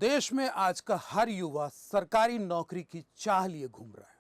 देश में आज का हर युवा सरकारी नौकरी की चाह लिए घूम रहा है।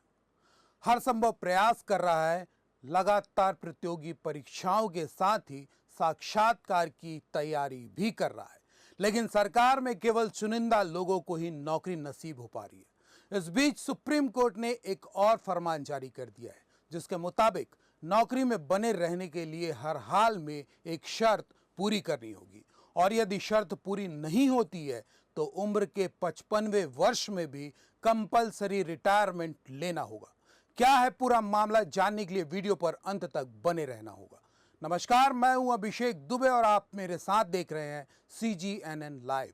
हर संभव प्रयास कर रहा है, लगातार प्रतियोगी परीक्षाओं के साथ ही साक्षात्कार की तैयारी भी कर रहा है। लेकिन सरकार में केवल चुनिंदा लोगों को ही नौकरी नसीब हो पा रही है। इस बीच सुप्रीम कोर्ट ने एक और फरमान जारी कर दिया है, जिसके मुताबिक नौकरी में बने रहने के लिए हर हाल में एक शर्त पूरी करनी होगी, और यदि शर्त पूरी नहीं होती है तो उम्र के 55वें वर्ष में भी कंपलसरी रिटायरमेंट लेना होगा। क्या है पूरा मामला, जानने के लिए वीडियो पर अंत तक बने रहना होगा। नमस्कार, मैं हूं अभिषेक दुबे और आप मेरे साथ देख रहे हैं CGNN लाइव।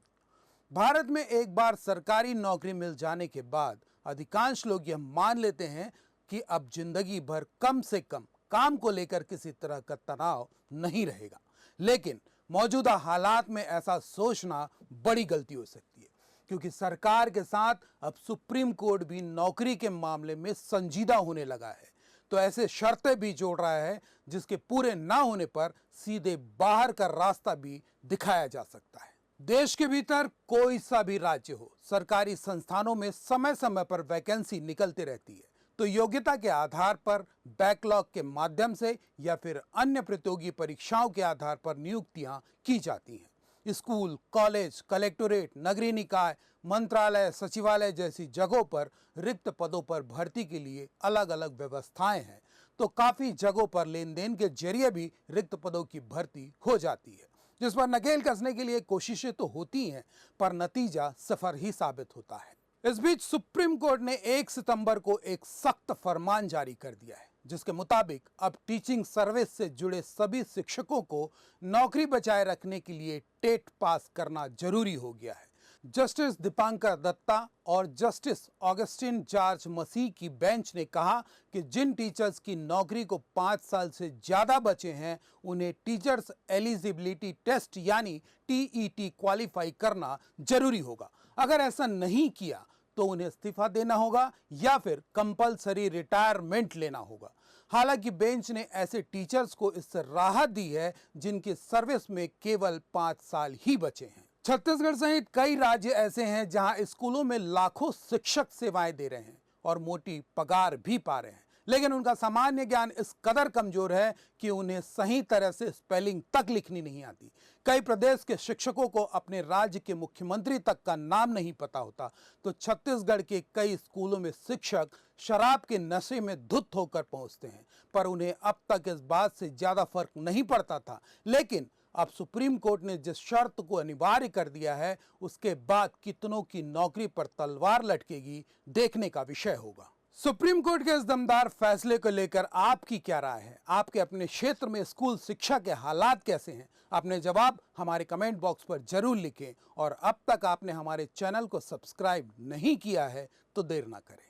भारत में एक बार सरकारी नौकरी मिल जाने के बाद अधिकांश लोग यह मान लेते हैं कि अब जिंदगी भर कम से कम काम को लेकर किसी तरह का तनाव नहीं रहेगा। लेकिन मौजूदा हालात में ऐसा सोचना बड़ी गलती हो सकती है, क्योंकि सरकार के साथ अब सुप्रीम कोर्ट भी नौकरी के मामले में संजीदा होने लगा है। तो ऐसे शर्तें भी जोड़ रहा है जिसके पूरे ना होने पर सीधे बाहर का रास्ता भी दिखाया जा सकता है। देश के भीतर कोई सा भी राज्य हो, सरकारी संस्थानों में समय समय पर वैकेंसी निकलती रहती है। तो योग्यता के आधार पर, बैकलॉग के माध्यम से या फिर अन्य प्रतियोगी परीक्षाओं के आधार पर नियुक्तियां की जाती हैं। स्कूल, कॉलेज, कलेक्टोरेट, नगरीय निकाय, मंत्रालय, सचिवालय जैसी जगहों पर रिक्त पदों पर भर्ती के लिए अलग अलग व्यवस्थाएं हैं। तो काफ़ी जगहों पर लेन देन के जरिए भी रिक्त पदों की भर्ती हो जाती है, जिस पर नकेल कसने के लिए कोशिशें तो होती हैं, पर नतीजा सफर ही साबित होता है। इस बीच सुप्रीम कोर्ट ने 1 सितंबर को एक सख्त फरमान जारी कर दिया है, जिसके मुताबिक अब टीचिंग सर्विस से जुड़े सभी शिक्षकों को नौकरी बचाए रखने के लिए टेट पास करना जरूरी हो गया है। जस्टिस दीपांकर दत्ता और जस्टिस ऑगस्टिन जॉर्ज मसीह की बेंच ने कहा कि जिन टीचर्स की नौकरी को 5 साल से ज़्यादा बचे हैं, उन्हें टीचर्स एलिजिबिलिटी टेस्ट यानी TET क्वालिफाई करना जरूरी होगा। अगर ऐसा नहीं किया तो उन्हें इस्तीफा देना होगा या फिर कंपलसरी रिटायरमेंट लेना होगा। हालांकि बेंच ने ऐसे टीचर्स को इससे राहत दी है जिनकी सर्विस में केवल 5 साल ही बचे हैं। छत्तीसगढ़ सहित कई राज्य ऐसे हैं जहां स्कूलों में लाखों शिक्षक सेवाएं दे रहे हैं और मोटी पगार भी पा रहे हैं, लेकिन उनका सामान्य ज्ञान इस कदर कमजोर है कि उन्हें सही तरह से स्पेलिंग तक लिखनी नहीं आती। कई प्रदेश के शिक्षकों को अपने राज्य के मुख्यमंत्री तक का नाम नहीं पता होता। तो छत्तीसगढ़ के कई स्कूलों में शिक्षक शराब के नशे में धुत होकर पहुंचते हैं, पर उन्हें अब तक इस बात से ज़्यादा फर्क नहीं पड़ता था। लेकिन अब सुप्रीम कोर्ट ने जिस शर्त को अनिवार्य कर दिया है, उसके बाद कितनों की नौकरी पर तलवार लटकेगी, देखने का विषय होगा। सुप्रीम कोर्ट के इस दमदार फैसले को लेकर आपकी क्या राय है? आपके अपने क्षेत्र में स्कूल शिक्षा के हालात कैसे हैं? अपने जवाब हमारे कमेंट बॉक्स पर जरूर लिखें, और अब तक आपने हमारे चैनल को सब्सक्राइब नहीं किया है तो देर ना करें।